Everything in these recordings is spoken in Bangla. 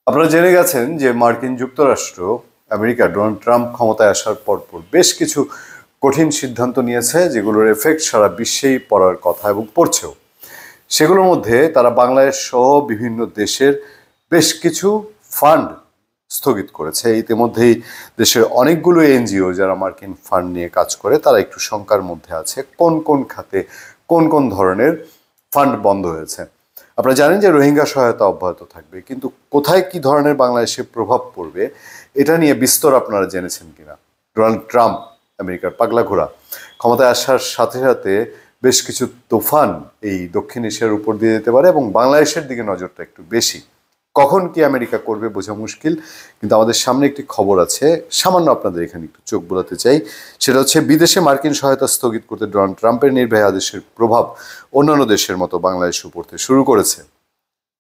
আপনারা জেনে গেছেন যে মার্কিন যুক্তরাষ্ট্র আমেরিকা ডোনাল্ড ট্রাম্প ক্ষমতায় আসার পরপর বেশ কিছু কঠিন সিদ্ধান্ত নিয়েছে, যেগুলোর এফেক্ট সারা বিশ্বেই পড়ার কথা এবং পড়ছেও। সেগুলোর মধ্যে তারা বাংলাদেশ সহ বিভিন্ন দেশের বেশ কিছু ফান্ড স্থগিত করেছে। ইতিমধ্যেই দেশের অনেকগুলো এনজিও যারা মার্কিন ফান্ড নিয়ে কাজ করে তারা একটু শঙ্কার মধ্যে আছে কোন কোন খাতে কোন কোন ধরনের ফান্ড বন্ধ হয়েছে। আপনারা জানেন যে রোহিঙ্গা সহায়তা অব্যাহত থাকবে, কিন্তু কোথায় কি ধরনের বাংলাদেশে প্রভাব পড়বে এটা নিয়ে বিস্তর আপনারা জেনেছেন কিনা। ডোনাল্ড ট্রাম্প আমেরিকার পাগলা ঘোড়া ক্ষমতায় আসার সাথে সাথে বেশ কিছু তুফান এই দক্ষিণ এশিয়ার উপর দিয়ে যেতে পারে এবং বাংলাদেশের দিকে নজরটা একটু বেশি। কখন কি আমেরিকা করবে বোঝা মুশকিল, কিন্তু আমাদের সামনে একটি খবর আছে, সামান্য আপনাদের এখানে একটু চোখ বোলাতে চাই। সেটা হচ্ছে বিদেশে মার্কিন সহায়তা স্থগিত করতে ডোনাল্ড ট্রাম্পের নির্বাহী আদেশের প্রভাব অন্যান্য দেশের মতো বাংলাদেশে পড়তে শুরু করেছে।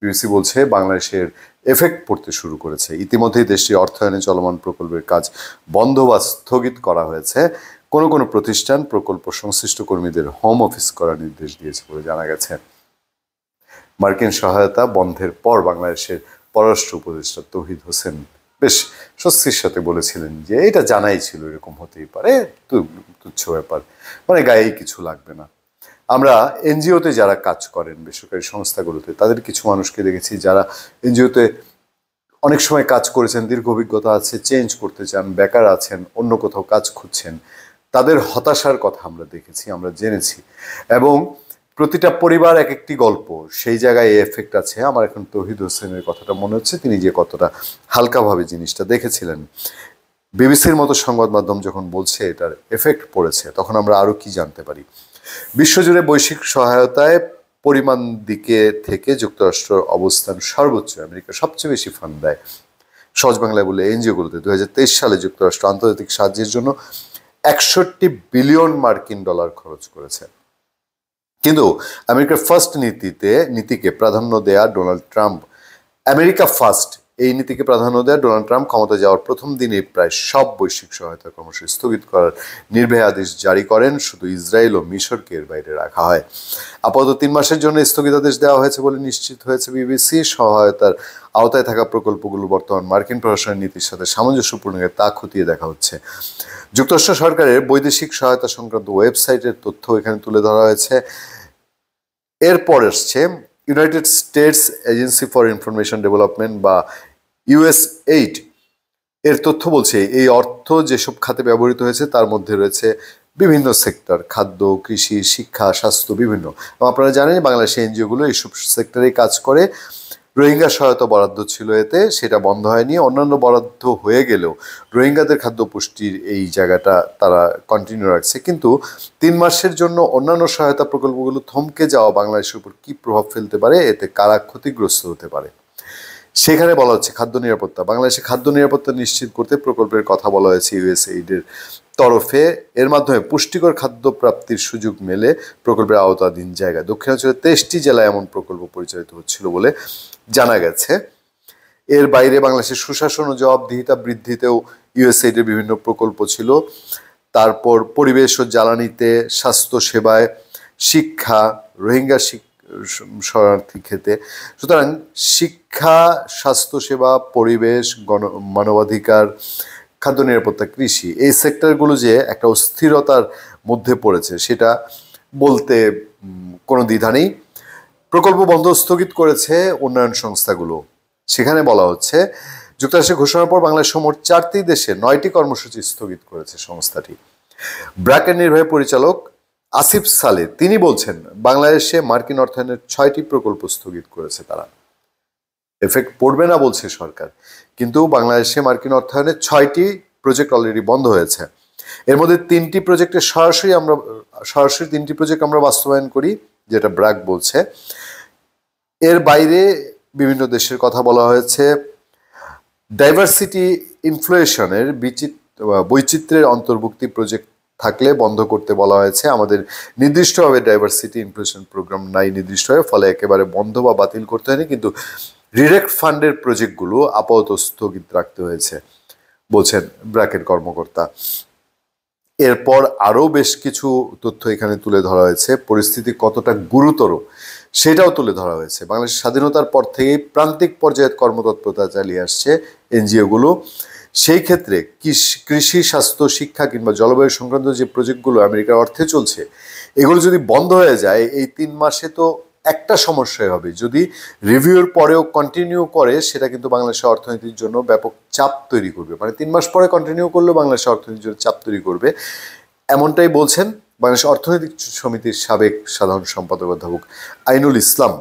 বিবিসি বলছে বাংলাদেশের এফেক্ট পড়তে শুরু করেছে। ইতিমধ্যেই দেশটির অর্থায়নে চলমান প্রকল্পের কাজ বন্ধ বা স্থগিত করা হয়েছে। কোনো কোনো প্রতিষ্ঠান প্রকল্প সংশ্লিষ্ট কর্মীদের হোম অফিস করার নির্দেশ দিয়েছে বলে জানা গেছে। মার্কিন সহায়তা বন্ধের পর বাংলাদেশের পররাষ্ট্র উপদেষ্টা তৌহিদ হোসেন বেশ স্বস্তির সাথে বলেছিলেন যে এটা জানাই ছিল, এরকম হতেই পারে, তুচ্ছ ব্যাপার, মানে গায়েই কিছু লাগবে না। আমরা এনজিওতে যারা কাজ করেন, বেসরকারি সংস্থাগুলোতে, তাদের কিছু মানুষকে দেখেছি যারা এনজিওতে অনেক সময় কাজ করেছেন, দীর্ঘ অভিজ্ঞতা আছে, চেঞ্জ করতে চান, বেকার আছেন, অন্য কোথাও কাজ খুঁজছেন, তাদের হতাশার কথা আমরা দেখেছি, আমরা জেনেছি। এবং প্রতিটা পরিবার এক একটি গল্প, সেই জায়গায় এফেক্ট আছে। আমার এখন তৌহিদ হোসেনের কথাটা মনে হচ্ছে, তিনি যে কতটা হালকাভাবে জিনিসটা দেখেছিলেন। বিবিসির মতো সংবাদ মাধ্যম যখন বলছে এটার এফেক্ট পড়েছে, তখন আমরা আরও কি জানতে পারি। বিশ্বজুড়ে বৈশ্বিক সহায়তায় পরিমাণ দিকে থেকে যুক্তরাষ্ট্রের অবস্থান সর্বোচ্চ, আমেরিকা সবচেয়ে বেশি ফান্ড দেয়। সহজ বাংলায় বলে এনজিওগুলোতে 2023 সালে যুক্তরাষ্ট্র আন্তর্জাতিক সাহায্যের জন্য 61 বিলিয়ন মার্কিন ডলার খরচ করেছে। কিন্তু আমেরিকার ফার্স্ট নীতিকে প্রাধান্য দেয়া ডোনাল্ড ট্রাম্প, আমেরিকা ফার্স্ট এই নীতিকে প্রাধান্য দেয়া ডোনাল্ড ট্রাম্প ক্ষমতা যাওয়ার প্রথম দিনে প্রায় সব বৈশ্বিক সহায়তা কর্মসূচি স্থগিত করার নির্বাহী আদেশ জারি করেন। শুধু ইসরায়েল ও মিশরকে এর বাইরে রাখা হয়। আপাতত 3 মাসের জন্য স্থগিতাদেশ দেওয়া হয়েছে বলে নিশ্চিত হয়েছে বিবিসি। সহায়তার আওতায় থাকা প্রকল্পগুলো বর্তমান মার্কিন প্রশাসনের নীতির সাথে সামঞ্জস্যপূর্ণ তা খতিয়ে দেখা হচ্ছে। যুক্তরাষ্ট্র সরকারের বৈদেশিক সহায়তা সংক্রান্ত ওয়েবসাইটের তথ্য এখানে তুলে ধরা হয়েছে। এরপর আসছে United states agency for information development বা ইউএসএইড এর তথ্য বলছে এই অর্থ যেসব খাতে ব্যবহৃত হয়েছে তার মধ্যে রয়েছে বিভিন্ন সেক্টর, খাদ্য, কৃষি, শিক্ষা, স্বাস্থ্য, বিভিন্ন। এবং আপনারা জানেন বাংলাদেশের এনজিওগুলো এইসব সেক্টরেই কাজ করে। রোহিঙ্গা সহায়তা বরাদ্দ ছিল এতে, সেটা বন্ধ হয়নি। অন্যান্য বরাদ্দ হয়ে গেলেও রোহিঙ্গাদের খাদ্য পুষ্টির এই জায়গাটা তারা কন্টিনিউ রাখছে। কিন্তু 3 মাসের জন্য অন্যান্য সহায়তা প্রকল্পগুলো থমকে যাওয়া বাংলাদেশের উপর কী প্রভাব ফেলতে পারে, এতে কারা ক্ষতিগ্রস্ত হতে পারে, সেখানে বলা হচ্ছে খাদ্য নিরাপত্তা। বাংলাদেশে খাদ্য নিরাপত্তা নিশ্চিত করতে প্রকল্পের কথা বলা হয়েছে ইউএসএইডের তরফে। এর মাধ্যমে পুষ্টিকর খাদ্য প্রাপ্তির সুযোগ মেলে প্রকল্পের আওতাধীন জায়গায়। দক্ষিণাঞ্চলের 23টি জেলায় এমন প্রকল্প পরিচালিত হচ্ছিল বলে জানা গেছে। এর বাইরে বাংলাদেশের সুশাসন ও জবাবদিহিতা বৃদ্ধিতেও ইউএসএইডের বিভিন্ন প্রকল্প ছিল। তারপর পরিবেশ ও জ্বালানিতে, স্বাস্থ্য সেবায়, শিক্ষা, রোহিঙ্গা শরণার্থী ক্ষেত্রে। সুতরাং শিক্ষা, স্বাস্থ্যসেবা, পরিবেশ, মানবাধিকার, খাদ্য নিরাপত্তা, কৃষি, এই সেক্টরগুলো যে একটা অস্থিরতার মধ্যে পড়েছে সেটা বলতে কোনো দ্বিধা নেই। প্রকল্প বন্ধ স্থগিত করেছে উন্নয়ন সংস্থাগুলো। সেখানে বলা হচ্ছে যুক্তরাষ্ট্রের ঘোষণার পর বাংলাদেশ মোট 4টি দেশে 9টি কর্মসূচি স্থগিত করেছে সংস্থাটি। ব্র্যাকের নির্বাহী পরিচালক আসিফ সালে তিনি বলছেন বাংলাদেশে মার্কিন অর্থায়নের 6টি প্রকল্প স্থগিত করেছে তারা। এফেক্ট পড়বে না বলছে সরকার, কিন্তু বাংলাদেশে মার্কিন অর্থায়নের 6টি প্রজেক্ট অলরেডি বন্ধ হয়েছে। এর মধ্যে 3টি প্রজেক্টে সরাসরি 3টি প্রজেক্ট আমরা বাস্তবায়ন করি, যেটা ব্র্যাক বলছে। এর বাইরে বিভিন্ন দেশের কথা বলা হয়েছে। ডাইভার্সিটি ইনফ্লুয়েশনের বৈচিত্র্যের অন্তর্ভুক্তি প্রজেক্ট থাকলে বন্ধ করতে বলা হয়েছে। আমাদের নির্দিষ্টভাবে ডাইভার্সিটি ইনফ্লুয়েশন প্রোগ্রাম নাই নির্দিষ্টভাবে, ফলে একেবারে বন্ধ বা বাতিল করতে হয়নি, কিন্তু ডিরেক্ট ফান্ডের প্রজেক্টগুলো আপাতত স্থগিত রাখতে হয়েছে বলছেন ব্র্যাকের কর্মকর্তা। এরপর আরও বেশ কিছু তথ্য এখানে তুলে ধরা হয়েছে। পরিস্থিতি কতটা গুরুতর সেটাও তুলে ধরা হয়েছে। বাংলাদেশের স্বাধীনতার পর থেকেই প্রান্তিক পর্যায়ে কর্মতৎপরতা চালিয়ে আসছে এনজিওগুলো। সেই ক্ষেত্রে কৃষি, স্বাস্থ্য, শিক্ষা কিংবা জলবায়ু সংক্রান্ত যে প্রজেক্টগুলো আমেরিকার অর্থে চলছে, এগুলো যদি বন্ধ হয়ে যায় এই 3 মাসে, তো একটা সমস্যাই হবে। যদি রিভিউর পরেও কন্টিনিউ করে, সেটা কিন্তু বাংলাদেশের অর্থনীতির জন্য ব্যাপক চাপ তৈরি করবে। মানে 3 মাস পরে কন্টিনিউ করলেও বাংলাদেশের অর্থনীতির জন্য চাপ তৈরি করবে, এমনটাই বলছেন বাংলাদেশ অর্থনৈতিক সমিতির সাবেক সাধারণ সম্পাদক অধ্যাপক আইনুল ইসলাম।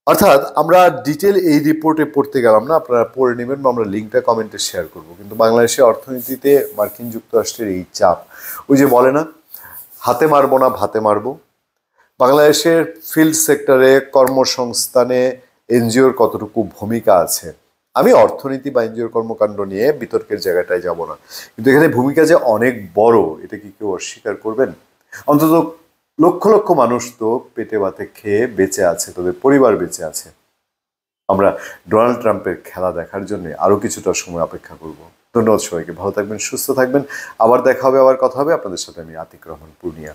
অর্থাৎ আমরা ডিটেল এই রিপোর্টে পড়তে গেলাম না, আপনারা পড়ে নেবেন বা আমরা লিঙ্কটা কমেন্টে শেয়ার করব। কিন্তু বাংলাদেশের অর্থনীতিতে মার্কিন যুক্তরাষ্ট্রের এই চাপ, ওই যে বলে না, হাতে মারবো না ভাতে মারবো। বাংলাদেশের ফিল্ড সেক্টরে কর্মসংস্থানে এনজিওর কতটুকু ভূমিকা আছে, আমি অর্থনীতি বা এনজিওর কর্মকাণ্ড নিয়ে বিতর্কের জায়গাটায় যাব না, কিন্তু এখানে ভূমিকা যে অনেক বড়, এটা কি কেউ অস্বীকার করবেন? অন্তত লক্ষ লক্ষ মানুষ তো পেটে ভাতে খেয়ে বেঁচে আছে, তাদের পরিবার বেঁচে আছে। আমরা ডোনাল্ড ট্রাম্পের খেলা দেখার জন্য আরো কিছুটা সময় অপেক্ষা করব। ধন্যবাদ সবাইকে, ভালো থাকবেন, সুস্থ থাকবেন। আবার দেখা হবে, আবার কথা হবে। আপনাদের সাথে আমি আতিক রহমান, পূর্ণিয়া।